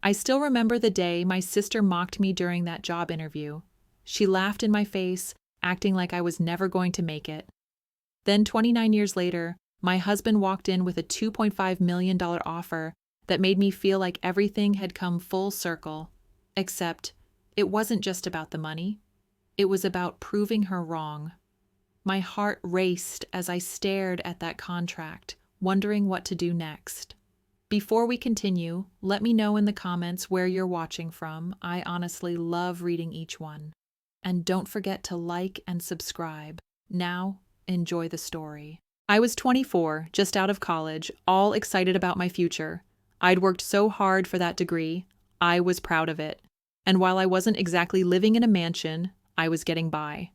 I still remember the day my sister mocked me during that job interview. She laughed in my face, acting like I was never going to make it. Then 29 years later, my husband walked in with a $2.5 million offer that made me feel like everything had come full circle. Except, it wasn't just about the money. It was about proving her wrong. My heart raced as I stared at that contract, wondering what to do next. Before we continue, let me know in the comments where you're watching from. I honestly love reading each one. And don't forget to like and subscribe. Now, enjoy the story. I was 24, just out of college, all excited about my future. I'd worked so hard for that degree. I was proud of it. And while I wasn't exactly living in a mansion, I was getting by.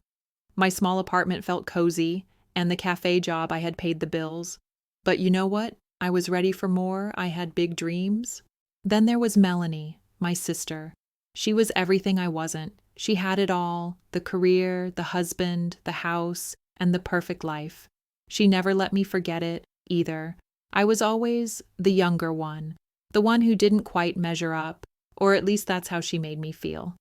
My small apartment felt cozy, and the cafe job I had paid the bills. But you know what? I was ready for more. I had big dreams. Then there was Melanie, my sister. She was everything I wasn't. She had it all: the career, the husband, the house, and the perfect life. She never let me forget it, either. I was always the younger one, the one who didn't quite measure up, or at least that's how she made me feel.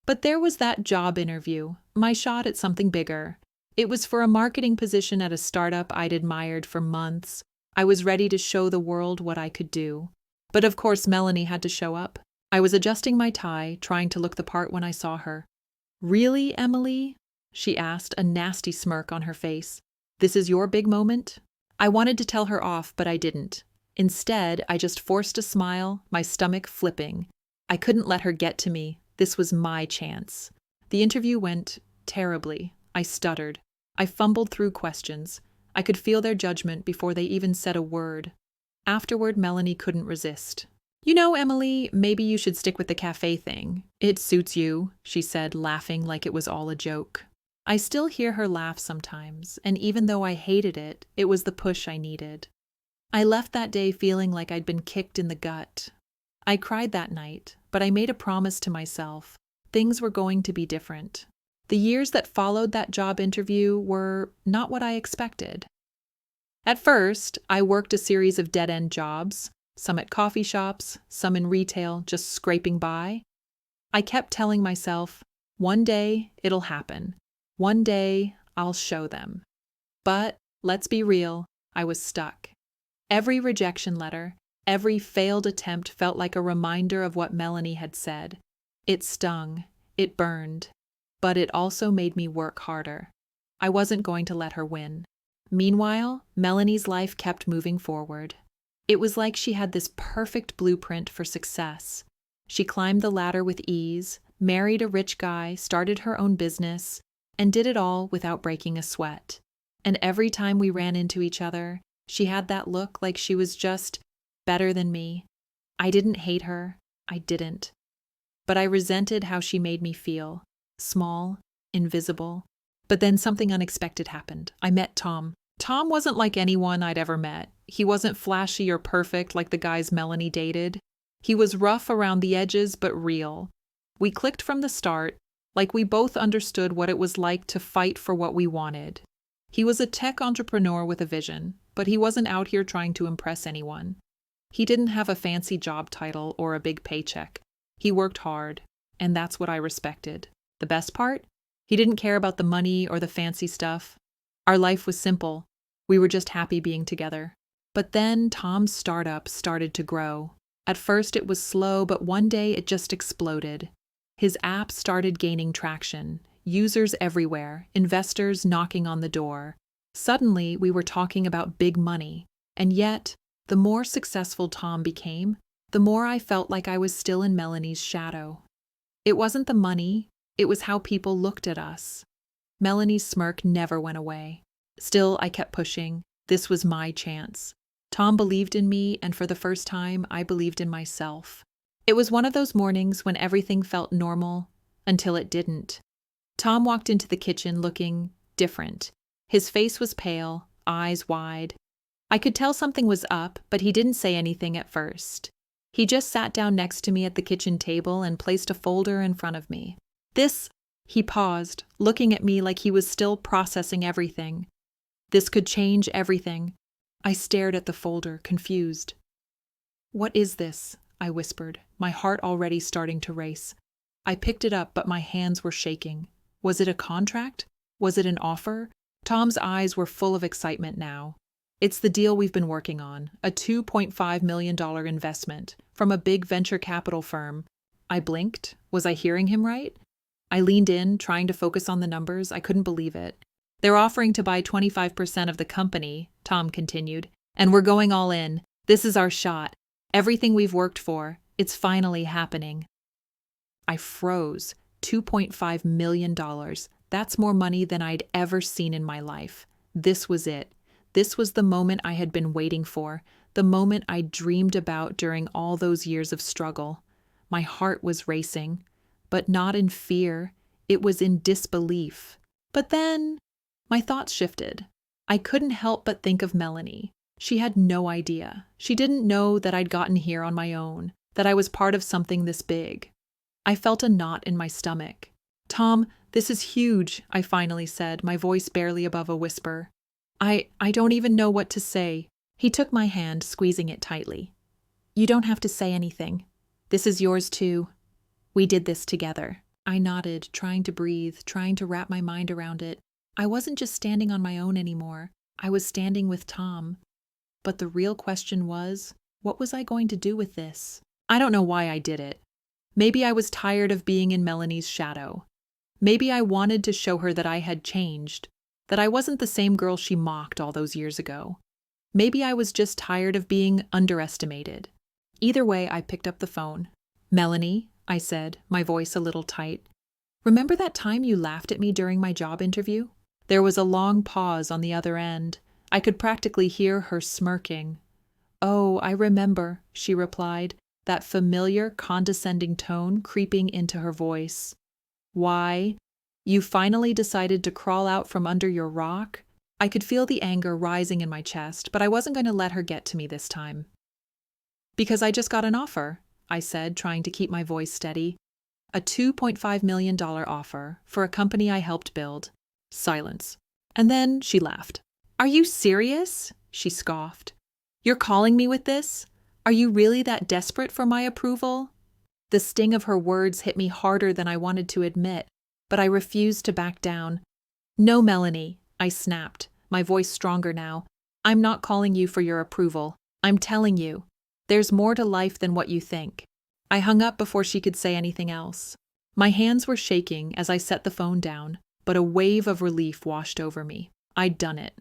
But there was that job interview, my shot at something bigger. It was for a marketing position at a startup I'd admired for months. I was ready to show the world what I could do. But of course Melanie had to show up. I was adjusting my tie, trying to look the part when I saw her. "Really, Emily?" she asked, a nasty smirk on her face. "This is your big moment?" I wanted to tell her off, but I didn't. Instead, I just forced a smile, my stomach flipping. I couldn't let her get to me. This was my chance. The interview went terribly. I stuttered. I fumbled through questions. I could feel their judgment before they even said a word. Afterward, Melanie couldn't resist. "You know, Emily, maybe you should stick with the cafe thing. It suits you," she said, laughing like it was all a joke. I still hear her laugh sometimes, and even though I hated it, it was the push I needed. I left that day feeling like I'd been kicked in the gut. I cried that night, but I made a promise to myself. Things were going to be different. The years that followed that job interview were not what I expected. At first, I worked a series of dead-end jobs, some at coffee shops, some in retail, just scraping by. I kept telling myself, one day it'll happen. One day I'll show them. But let's be real, I was stuck. Every rejection letter, every failed attempt felt like a reminder of what Melanie had said. It stung, it burned, but it also made me work harder. I wasn't going to let her win. Meanwhile, Melanie's life kept moving forward. It was like she had this perfect blueprint for success. She climbed the ladder with ease, married a rich guy, started her own business, and did it all without breaking a sweat. And every time we ran into each other, she had that look like she was just better than me. I didn't hate her. I didn't. But I resented how she made me feel. Small, invisible. But then something unexpected happened. I met Tom. Tom wasn't like anyone I'd ever met. He wasn't flashy or perfect like the guys Melanie dated. He was rough around the edges, but real. We clicked from the start, like we both understood what it was like to fight for what we wanted. He was a tech entrepreneur with a vision, but he wasn't out here trying to impress anyone. He didn't have a fancy job title or a big paycheck. He worked hard, and that's what I respected. The best part? He didn't care about the money or the fancy stuff. Our life was simple. We were just happy being together. But then Tom's startup started to grow. At first it was slow, but one day it just exploded. His app started gaining traction. Users everywhere, investors knocking on the door. Suddenly, we were talking about big money. And yet, the more successful Tom became, the more I felt like I was still in Melanie's shadow. It wasn't the money, it was how people looked at us. Melanie's smirk never went away. Still, I kept pushing. This was my chance. Tom believed in me, and for the first time, I believed in myself. It was one of those mornings when everything felt normal, until it didn't. Tom walked into the kitchen looking different. His face was pale, eyes wide. I could tell something was up, but he didn't say anything at first. He just sat down next to me at the kitchen table and placed a folder in front of me. He paused, looking at me like he was still processing everything. This could change everything. I stared at the folder, confused. "What is this?" I whispered, my heart already starting to race. I picked it up, but my hands were shaking. Was it a contract? Was it an offer? Tom's eyes were full of excitement now. It's the deal we've been working on, a $2.5 million investment from a big venture capital firm. I blinked. Was I hearing him right? I leaned in, trying to focus on the numbers. I couldn't believe it. They're offering to buy 25% of the company, Tom continued, and we're going all in. This is our shot. Everything we've worked for. It's finally happening. I froze. $2.5 million. That's more money than I'd ever seen in my life. This was it. This was the moment I had been waiting for, the moment I dreamed about during all those years of struggle. My heart was racing, but not in fear. It was in disbelief. But then my thoughts shifted. I couldn't help but think of Melanie. She had no idea. She didn't know that I'd gotten here on my own, that I was part of something this big. I felt a knot in my stomach. Tom, this is huge, I finally said, my voice barely above a whisper. I don't even know what to say. He took my hand, squeezing it tightly. You don't have to say anything. This is yours too. We did this together. I nodded, trying to breathe, trying to wrap my mind around it. I wasn't just standing on my own anymore. I was standing with Tom. But the real question was, what was I going to do with this? I don't know why I did it. Maybe I was tired of being in Melanie's shadow. Maybe I wanted to show her that I had changed, that I wasn't the same girl she mocked all those years ago. Maybe I was just tired of being underestimated. Either way, I picked up the phone. Melanie, I said, my voice a little tight. Remember that time you laughed at me during my job interview? There was a long pause on the other end. I could practically hear her smirking. Oh, I remember, she replied, that familiar, condescending tone creeping into her voice. Why? You finally decided to crawl out from under your rock? I could feel the anger rising in my chest, but I wasn't going to let her get to me this time. Because I just got an offer, I said, trying to keep my voice steady. A $2.5 million offer for a company I helped build. Silence. And then she laughed. Are you serious? She scoffed. You're calling me with this? Are you really that desperate for my approval? The sting of her words hit me harder than I wanted to admit, but I refused to back down. No, Melanie, I snapped, my voice stronger now. I'm not calling you for your approval. I'm telling you, there's more to life than what you think. I hung up before she could say anything else. My hands were shaking as I set the phone down, but a wave of relief washed over me. I'd done it.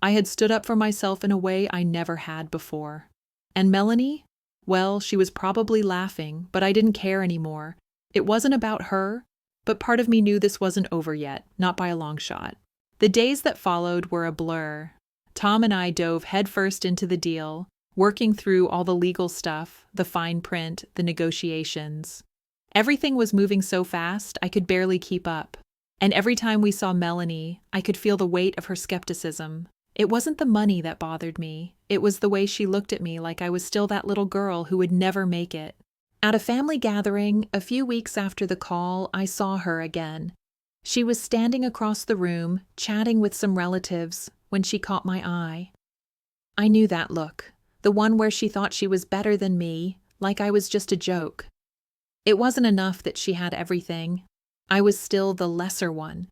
I had stood up for myself in a way I never had before. And Melanie? Well, she was probably laughing, but I didn't care anymore. It wasn't about her, but part of me knew this wasn't over yet, not by a long shot. The days that followed were a blur. Tom and I dove headfirst into the deal, working through all the legal stuff, the fine print, the negotiations. Everything was moving so fast, I could barely keep up. And every time we saw Melanie, I could feel the weight of her skepticism. It wasn't the money that bothered me. It was the way she looked at me like I was still that little girl who would never make it. At a family gathering, a few weeks after the call, I saw her again. She was standing across the room, chatting with some relatives, when she caught my eye. I knew that look, the one where she thought she was better than me, like I was just a joke. It wasn't enough that she had everything. I was still the lesser one.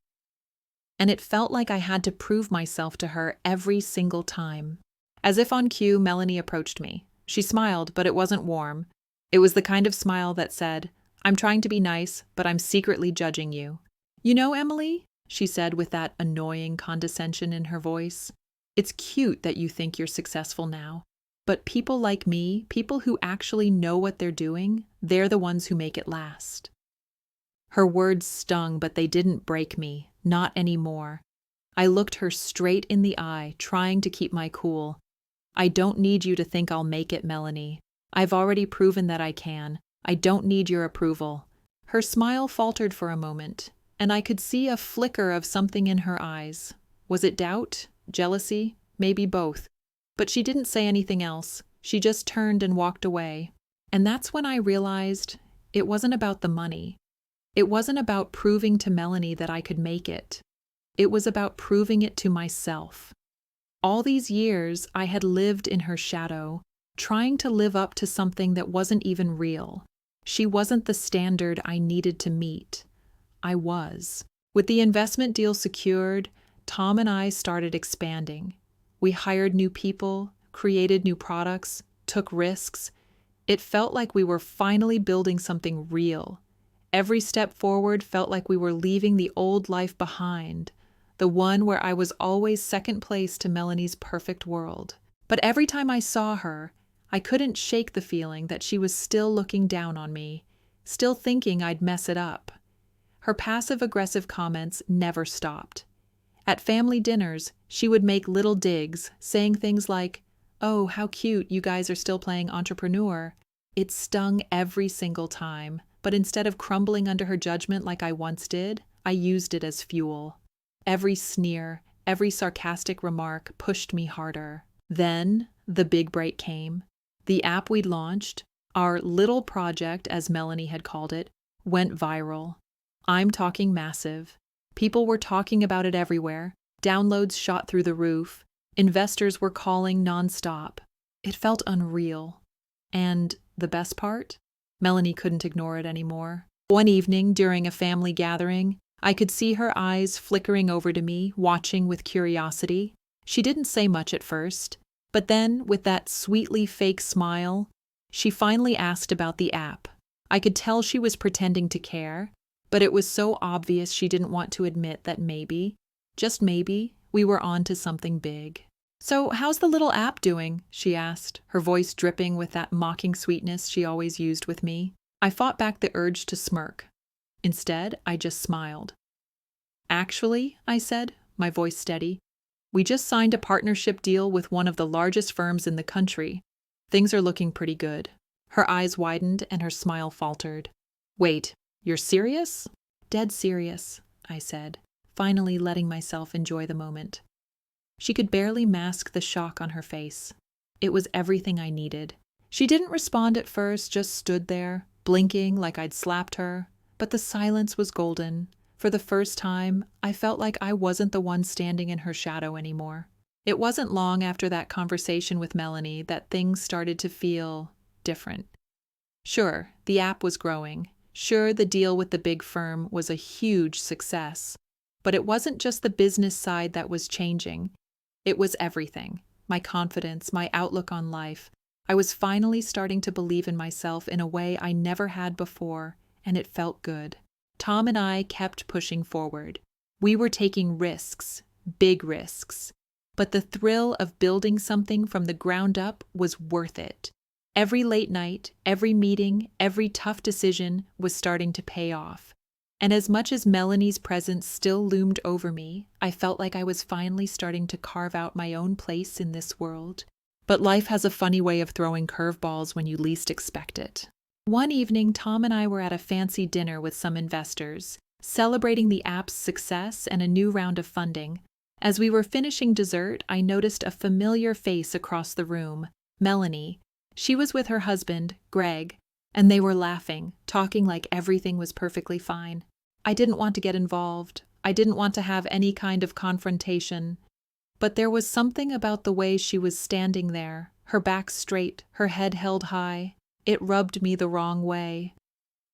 And it felt like I had to prove myself to her every single time. As if on cue, Melanie approached me. She smiled, but it wasn't warm. It was the kind of smile that said, I'm trying to be nice, but I'm secretly judging you. You know, Emily, she said with that annoying condescension in her voice, it's cute that you think you're successful now. But people like me, people who actually know what they're doing, they're the ones who make it last. Her words stung, but they didn't break me. Not anymore. I looked her straight in the eye, trying to keep my cool. I don't need you to think I'll make it, Melanie. I've already proven that I can. I don't need your approval. Her smile faltered for a moment, and I could see a flicker of something in her eyes. Was it doubt? Jealousy? Maybe both. But she didn't say anything else. She just turned and walked away. And that's when I realized it wasn't about the money. It wasn't about proving to Melanie that I could make it. It was about proving it to myself. All these years, I had lived in her shadow, trying to live up to something that wasn't even real. She wasn't the standard I needed to meet. I was. With the investment deal secured, Tom and I started expanding. We hired new people, created new products, took risks. It felt like we were finally building something real. Every step forward felt like we were leaving the old life behind, the one where I was always second place to Melanie's perfect world. But every time I saw her, I couldn't shake the feeling that she was still looking down on me, still thinking I'd mess it up. Her passive-aggressive comments never stopped. At family dinners, she would make little digs, saying things like, "Oh, how cute, you guys are still playing entrepreneur." It stung every single time, but instead of crumbling under her judgment like I once did, I used it as fuel. Every sneer, every sarcastic remark pushed me harder. Then, the big break came. The app we'd launched, our little project, as Melanie had called it, went viral. I'm talking massive. People were talking about it everywhere. Downloads shot through the roof. Investors were calling nonstop. It felt unreal. And the best part? Melanie couldn't ignore it anymore. One evening, during a family gathering, I could see her eyes flickering over to me, watching with curiosity. She didn't say much at first, but then, with that sweetly fake smile, she finally asked about the app. I could tell she was pretending to care, but it was so obvious she didn't want to admit that maybe, just maybe, we were on to something big. "So, how's the little app doing?" she asked, her voice dripping with that mocking sweetness she always used with me. I fought back the urge to smirk. Instead, I just smiled. "Actually," I said, my voice steady, "we just signed a partnership deal with one of the largest firms in the country. Things are looking pretty good." Her eyes widened and her smile faltered. "Wait, you're serious?" "Dead serious," I said, finally letting myself enjoy the moment. She could barely mask the shock on her face. It was everything I needed. She didn't respond at first, just stood there, blinking like I'd slapped her. But the silence was golden. For the first time, I felt like I wasn't the one standing in her shadow anymore. It wasn't long after that conversation with Melanie that things started to feel different. Sure, the app was growing. Sure, the deal with the big firm was a huge success. But it wasn't just the business side that was changing. It was everything. My confidence, my outlook on life. I was finally starting to believe in myself in a way I never had before, and it felt good. Tom and I kept pushing forward. We were taking risks, big risks. But the thrill of building something from the ground up was worth it. Every late night, every meeting, every tough decision was starting to pay off. And as much as Melanie's presence still loomed over me, I felt like I was finally starting to carve out my own place in this world. But life has a funny way of throwing curveballs when you least expect it. One evening, Tom and I were at a fancy dinner with some investors, celebrating the app's success and a new round of funding. As we were finishing dessert, I noticed a familiar face across the room, Melanie. She was with her husband, Greg, and they were laughing, talking like everything was perfectly fine. I didn't want to get involved. I didn't want to have any kind of confrontation. But there was something about the way she was standing there, her back straight, her head held high. It rubbed me the wrong way.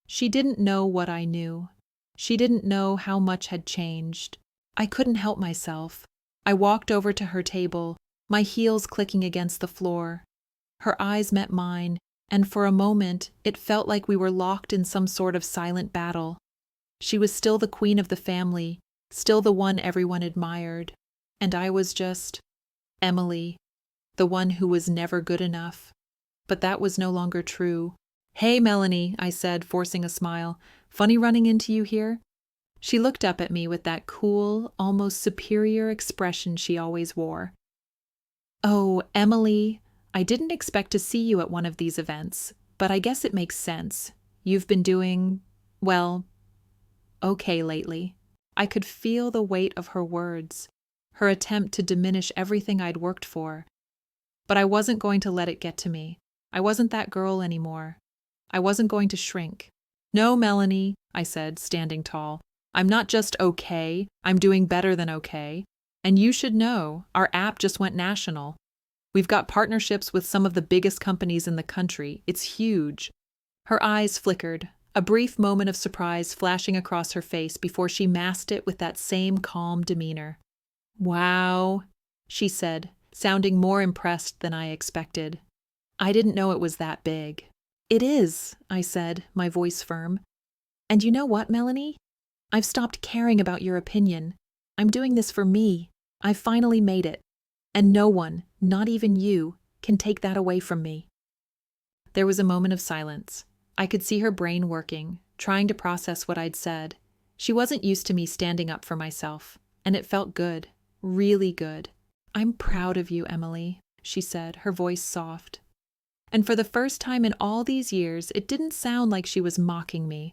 She didn't know what I knew. She didn't know how much had changed. I couldn't help myself. I walked over to her table, my heels clicking against the floor. Her eyes met mine, and for a moment it felt like we were locked in some sort of silent battle. She was still the queen of the family, still the one everyone admired, and I was just Emily, the one who was never good enough. But that was no longer true. "Hey, Melanie," I said, forcing a smile. "Funny running into you here?" She looked up at me with that cool, almost superior expression she always wore. "Oh, Emily, I didn't expect to see you at one of these events, but I guess it makes sense. You've been doing, well, okay lately." I could feel the weight of her words, her attempt to diminish everything I'd worked for. But I wasn't going to let it get to me. I wasn't that girl anymore. I wasn't going to shrink. "No, Melanie," I said, standing tall. "I'm not just okay, I'm doing better than okay. And you should know, our app just went national." We've got partnerships with some of the biggest companies in the country. It's huge." Her eyes flickered, a brief moment of surprise flashing across her face before she masked it with that same calm demeanor. "Wow," she said, sounding more impressed than I expected. "I didn't know it was that big." "It is," I said, my voice firm. "And you know what, Melanie? I've stopped caring about your opinion. I'm doing this for me. I've finally made it. And no one, not even you, can take that away from me." There was a moment of silence. I could see her brain working, trying to process what I'd said. She wasn't used to me standing up for myself, and it felt good, really good. "I'm proud of you, Emily," she said, her voice soft. And for the first time in all these years, it didn't sound like she was mocking me.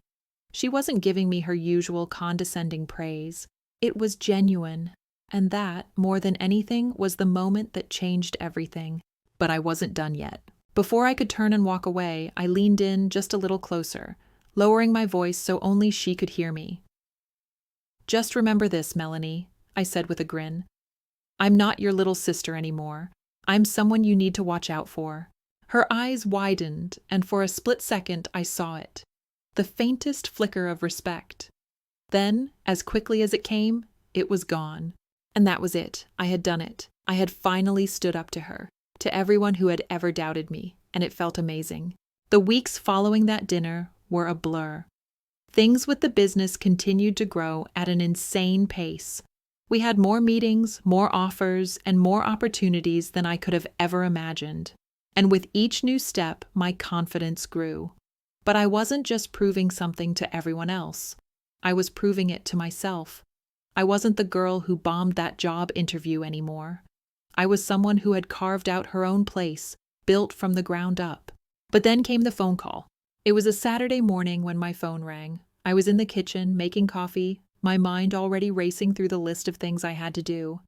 She wasn't giving me her usual condescending praise. It was genuine, and that, more than anything, was the moment that changed everything. But I wasn't done yet. Before I could turn and walk away, I leaned in just a little closer, lowering my voice so only she could hear me. "Just remember this, Melanie," I said with a grin. "I'm not your little sister anymore. I'm someone you need to watch out for." Her eyes widened, and for a split second I saw it. The faintest flicker of respect. Then, as quickly as it came, it was gone. And that was it. I had done it. I had finally stood up to her, to everyone who had ever doubted me, and it felt amazing. The weeks following that dinner were a blur. Things with the business continued to grow at an insane pace. We had more meetings, more offers, and more opportunities than I could have ever imagined. And with each new step, my confidence grew. But I wasn't just proving something to everyone else. I was proving it to myself. I wasn't the girl who bombed that job interview anymore. I was someone who had carved out her own place, built from the ground up. But then came the phone call. It was a Saturday morning when my phone rang. I was in the kitchen, making coffee, my mind already racing through the list of things I had to do.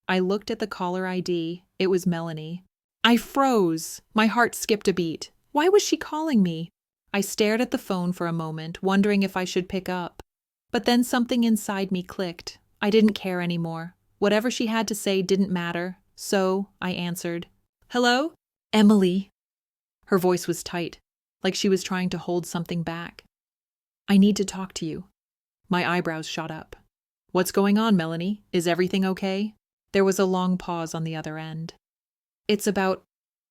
I looked at the caller ID. It was Melanie. I froze. My heart skipped a beat. Why was she calling me? I stared at the phone for a moment, wondering if I should pick up. But then something inside me clicked. I didn't care anymore. Whatever she had to say didn't matter. So I answered. "Hello? Emily." Her voice was tight, like she was trying to hold something back. "I need to talk to you." My eyebrows shot up. "What's going on, Melanie? Is everything okay?" There was a long pause on the other end. "It's about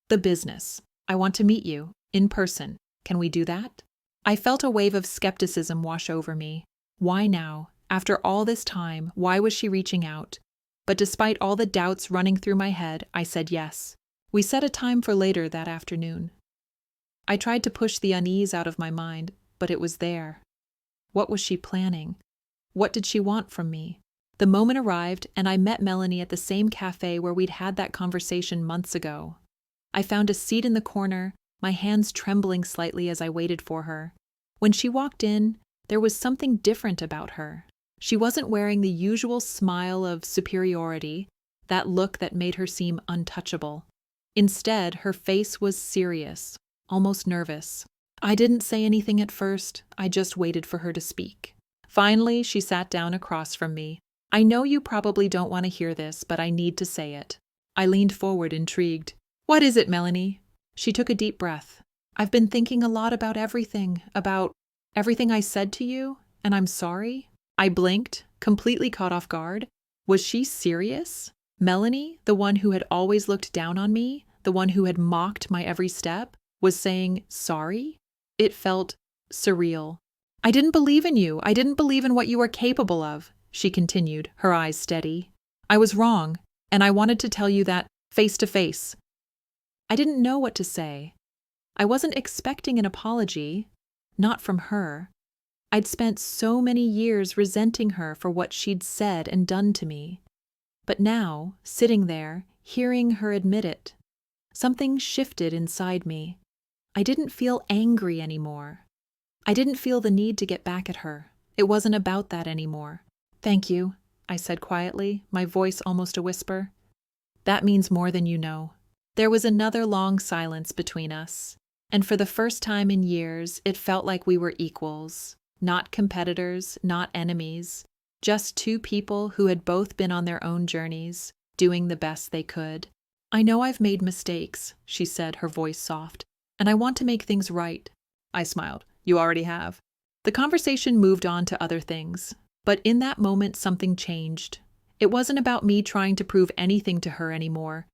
the business. I want to meet you, in person. Can we do that?" I felt a wave of skepticism wash over me. Why now? After all this time, why was she reaching out? But despite all the doubts running through my head, I said yes. We set a time for later that afternoon. I tried to push the unease out of my mind, but it was there. What was she planning? What did she want from me? The moment arrived, and I met Melanie at the same cafe where we'd had that conversation months ago. I found a seat in the corner, my hands trembling slightly as I waited for her. When she walked in, there was something different about her. She wasn't wearing the usual smile of superiority, that look that made her seem untouchable. Instead, her face was serious, almost nervous. I didn't say anything at first, I just waited for her to speak. Finally, she sat down across from me. "I know you probably don't want to hear this, but I need to say it." I leaned forward, intrigued. "What is it, Melanie?" She took a deep breath. "I've been thinking a lot about everything I said to you, and I'm sorry." I blinked, completely caught off guard. Was she serious? Melanie, the one who had always looked down on me, the one who had mocked my every step, was saying sorry? It felt surreal. "I didn't believe in you. I didn't believe in what you were capable of," she continued, her eyes steady. "I was wrong, and I wanted to tell you that face to face." I didn't know what to say. I wasn't expecting an apology, not from her. I'd spent so many years resenting her for what she'd said and done to me. But now, sitting there, hearing her admit it, something shifted inside me. I didn't feel angry anymore. I didn't feel the need to get back at her. It wasn't about that anymore. "Thank you," I said quietly, my voice almost a whisper. "That means more than you know." There was another long silence between us, and for the first time in years, it felt like we were equals. Not competitors, not enemies, just two people who had both been on their own journeys, doing the best they could. I know I've made mistakes, she said, her voice soft, and I want to make things right. I smiled. You already have. The conversation moved on to other things, but in that moment something changed. It wasn't about me trying to prove anything to her anymore.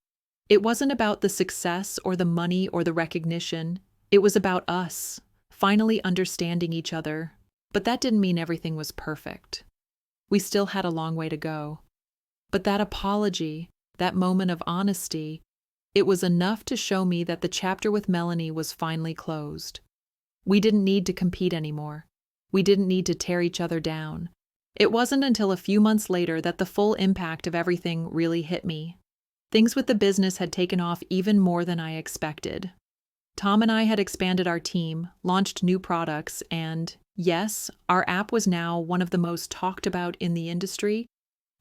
It wasn't about the success or the money or the recognition. It was about us, finally understanding each other. But that didn't mean everything was perfect. We still had a long way to go. But that apology, that moment of honesty, it was enough to show me that the chapter with Melanie was finally closed. We didn't need to compete anymore. We didn't need to tear each other down. It wasn't until a few months later that the full impact of everything really hit me. Things with the business had taken off even more than I expected. Tom and I had expanded our team, launched new products, and, yes, our app was now one of the most talked about in the industry.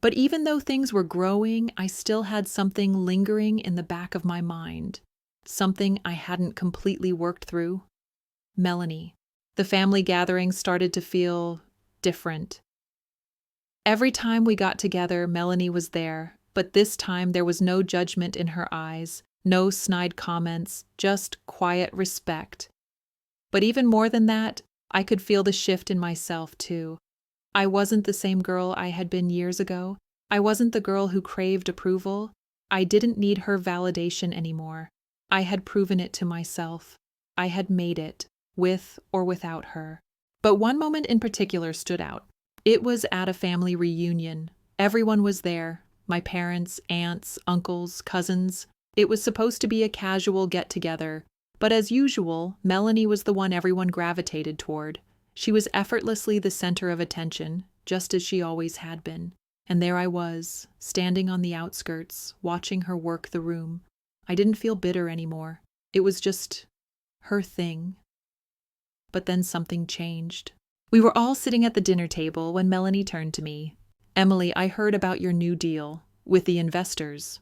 But even though things were growing, I still had something lingering in the back of my mind. Something I hadn't completely worked through. Melanie. The family gatherings started to feel different. Every time we got together, Melanie was there, but this time there was no judgment in her eyes, no snide comments, just quiet respect. But even more than that, I could feel the shift in myself, too. I wasn't the same girl I had been years ago. I wasn't the girl who craved approval. I didn't need her validation anymore. I had proven it to myself. I had made it, with or without her. But one moment in particular stood out. It was at a family reunion. Everyone was there. My parents, aunts, uncles, cousins. It was supposed to be a casual get-together. But as usual, Melanie was the one everyone gravitated toward. She was effortlessly the center of attention, just as she always had been. And there I was, standing on the outskirts, watching her work the room. I didn't feel bitter anymore. It was just her thing. But then something changed. We were all sitting at the dinner table when Melanie turned to me. "Emily, I heard about your new deal with the investors."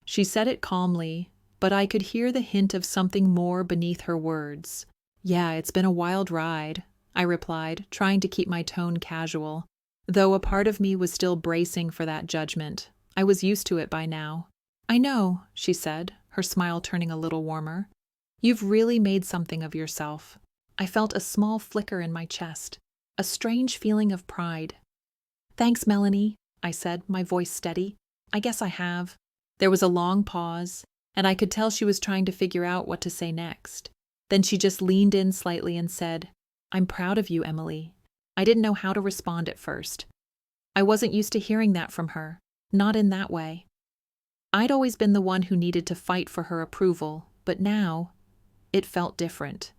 She said it calmly, but I could hear the hint of something more beneath her words. "Yeah, it's been a wild ride," I replied, trying to keep my tone casual, though a part of me was still bracing for that judgment. I was used to it by now. "I know," she said, her smile turning a little warmer. "You've really made something of yourself." I felt a small flicker in my chest, a strange feeling of pride. "Thanks, Melanie," I said, my voice steady. "I guess I have." There was a long pause, and I could tell she was trying to figure out what to say next. Then she just leaned in slightly and said, "I'm proud of you, Emily." I didn't know how to respond at first. I wasn't used to hearing that from her, not in that way. I'd always been the one who needed to fight for her approval, but now, it felt different.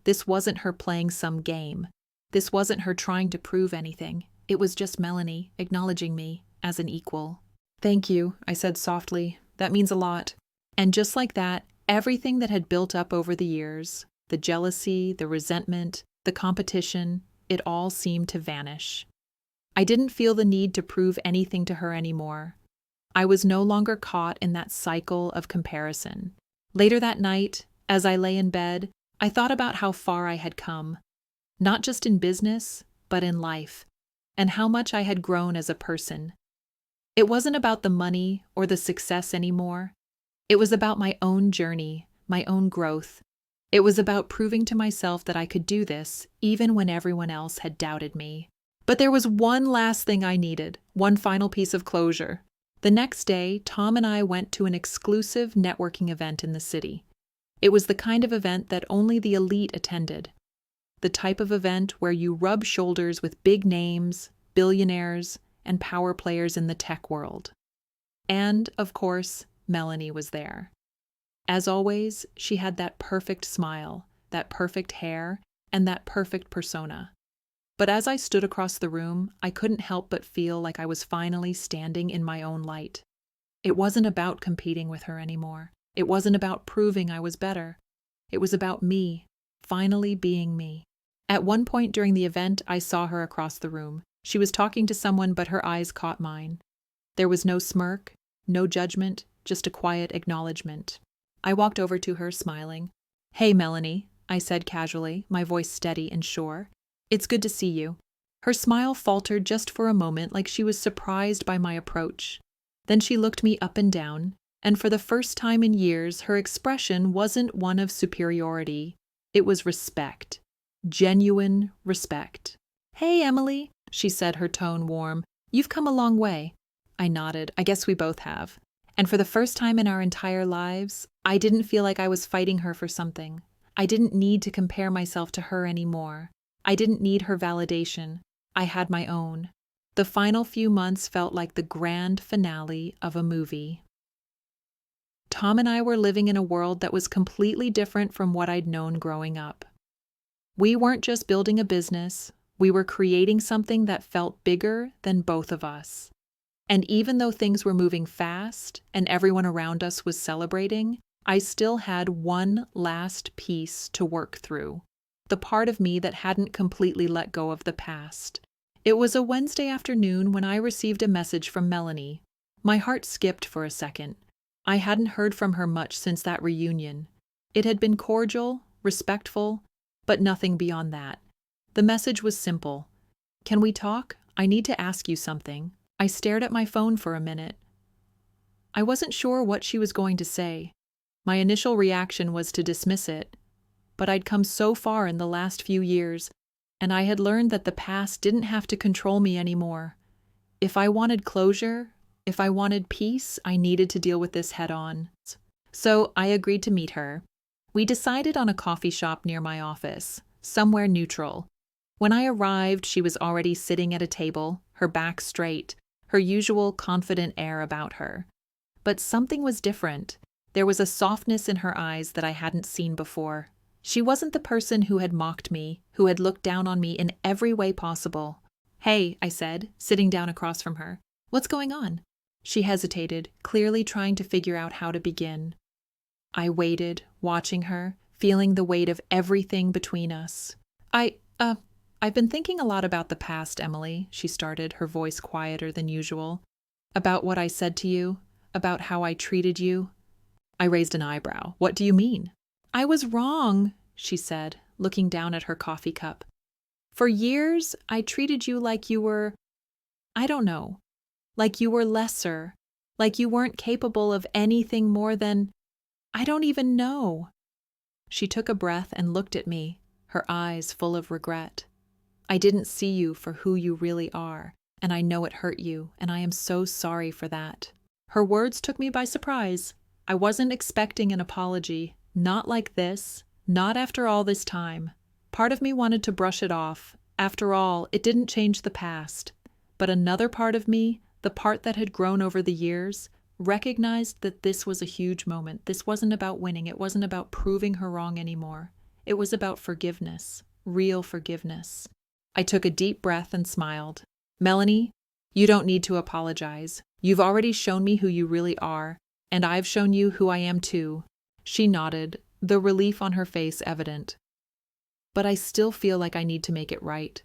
This wasn't her playing some game. This wasn't her trying to prove anything. It was just Melanie acknowledging me as an equal. "Thank you," I said softly. "That means a lot." And just like that, everything that had built up over the years, the jealousy, the resentment, the competition, it all seemed to vanish. I didn't feel the need to prove anything to her anymore. I was no longer caught in that cycle of comparison. Later that night, as I lay in bed, I thought about how far I had come, not just in business, but in life, and how much I had grown as a person. It wasn't about the money or the success anymore. It was about my own journey, my own growth. It was about proving to myself that I could do this, even when everyone else had doubted me. But there was one last thing I needed, one final piece of closure. The next day, Tom and I went to an exclusive networking event in the city. It was the kind of event that only the elite attended. The type of event where you rub shoulders with big names, billionaires, and power players in the tech world. And, of course, Melanie was there. As always, she had that perfect smile, that perfect hair, and that perfect persona. But as I stood across the room, I couldn't help but feel like I was finally standing in my own light. It wasn't about competing with her anymore. It wasn't about proving I was better. It was about me, finally being me. At one point during the event, I saw her across the room. She was talking to someone, but her eyes caught mine. There was no smirk, no judgment, just a quiet acknowledgement. I walked over to her, smiling. "Hey, Melanie," I said casually, my voice steady and sure. "It's good to see you." Her smile faltered just for a moment, like she was surprised by my approach. Then she looked me up and down, And for the first time in years, her expression wasn't one of superiority. It was respect. Genuine respect. "Hey, Emily," she said, her tone warm. "You've come a long way." I nodded. I guess we both have. And for the first time in our entire lives, I didn't feel like I was fighting her for something. I didn't need to compare myself to her anymore. I didn't need her validation. I had my own. The final few months felt like the grand finale of a movie. Tom and I were living in a world that was completely different from what I'd known growing up. We weren't just building a business, we were creating something that felt bigger than both of us. And even though things were moving fast and everyone around us was celebrating, I still had one last piece to work through. The part of me that hadn't completely let go of the past. It was a Wednesday afternoon when I received a message from Melanie. My heart skipped for a second. I hadn't heard from her much since that reunion. It had been cordial, respectful, but nothing beyond that. The message was simple. "Can we talk? I need to ask you something." I stared at my phone for a minute. I wasn't sure what she was going to say. My initial reaction was to dismiss it, but I'd come so far in the last few years, and I had learned that the past didn't have to control me anymore. If I wanted closure, if I wanted peace, I needed to deal with this head on. So I agreed to meet her. We decided on a coffee shop near my office, somewhere neutral. When I arrived, she was already sitting at a table, her back straight, her usual confident air about her. But something was different. There was a softness in her eyes that I hadn't seen before. She wasn't the person who had mocked me, who had looked down on me in every way possible. "Hey," I said, sitting down across from her. "What's going on?" She hesitated, clearly trying to figure out how to begin. I waited, watching her, feeling the weight of everything between us. I've been thinking a lot about the past, Emily," she started, her voice quieter than usual. "About what I said to you, about how I treated you." I raised an eyebrow. "What do you mean?" "I was wrong," she said, looking down at her coffee cup. "For years, I treated you like you were, I don't know, like you were lesser, like you weren't capable of anything more than, I don't even know." She took a breath and looked at me, her eyes full of regret. "I didn't see you for who you really are, and I know it hurt you, and I am so sorry for that." Her words took me by surprise. I wasn't expecting an apology, not like this, not after all this time. Part of me wanted to brush it off. After all, it didn't change the past. But another part of me, the part that had grown over the years, recognized that this was a huge moment. This wasn't about winning. It wasn't about proving her wrong anymore. It was about forgiveness, real forgiveness. I took a deep breath and smiled. "Melanie, you don't need to apologize. You've already shown me who you really are, and I've shown you who I am too." She nodded, the relief on her face evident. "But I still feel like I need to make it right.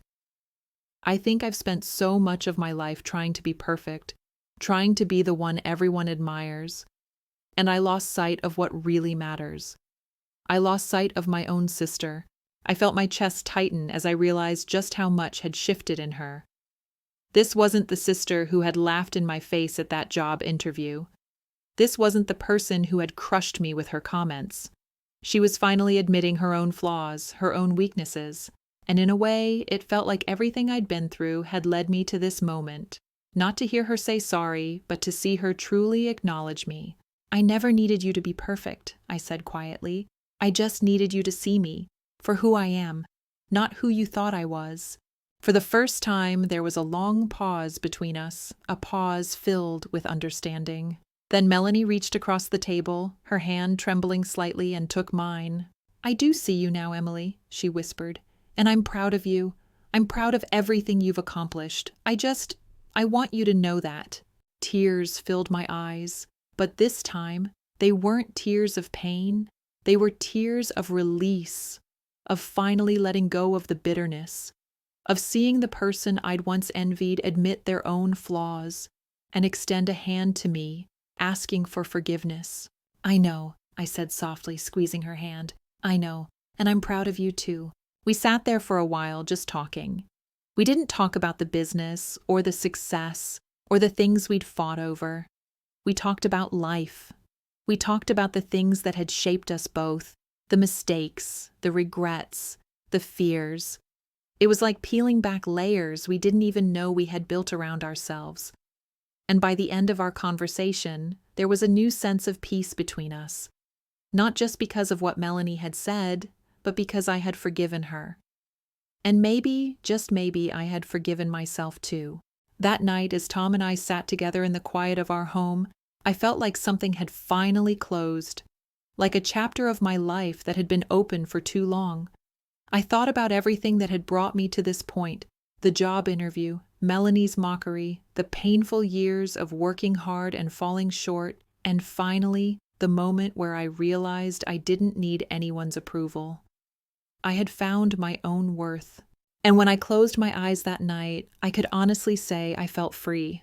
I think I've spent so much of my life trying to be perfect, trying to be the one everyone admires, and I lost sight of what really matters. I lost sight of my own sister. I felt my chest tighten as I realized just how much had shifted in her. This wasn't the sister who had laughed in my face at that job interview. This wasn't the person who had crushed me with her comments. She was finally admitting her own flaws, her own weaknesses, and in a way, it felt like everything I'd been through had led me to this moment. Not to hear her say sorry, but to see her truly acknowledge me. "I never needed you to be perfect," I said quietly. "I just needed you to see me for who I am, not who you thought I was." For the first time, there was a long pause between us, a pause filled with understanding. Then Melanie reached across the table, her hand trembling slightly, and took mine. "I do see you now, Emily," she whispered, "and I'm proud of you. I'm proud of everything you've accomplished. I want you to know that." Tears filled my eyes, but this time, they weren't tears of pain. They were tears of release, of finally letting go of the bitterness, of seeing the person I'd once envied admit their own flaws and extend a hand to me, asking for forgiveness. "I know," I said softly, squeezing her hand. "I know, and I'm proud of you too." We sat there for a while, just talking. We didn't talk about the business, or the success, or the things we'd fought over. We talked about life, We talked about the things that had shaped us both, the mistakes, the regrets, the fears. It was like peeling back layers we didn't even know we had built around ourselves. And by the end of our conversation, there was a new sense of peace between us. Not just because of what Melanie had said, but because I had forgiven her. And maybe, just maybe, I had forgiven myself too. That night, as Tom and I sat together in the quiet of our home, I felt like something had finally closed, like a chapter of my life that had been open for too long. I thought about everything that had brought me to this point, the job interview, Melanie's mockery, the painful years of working hard and falling short, and finally, the moment where I realized I didn't need anyone's approval. I had found my own worth. And when I closed my eyes that night, I could honestly say I felt free.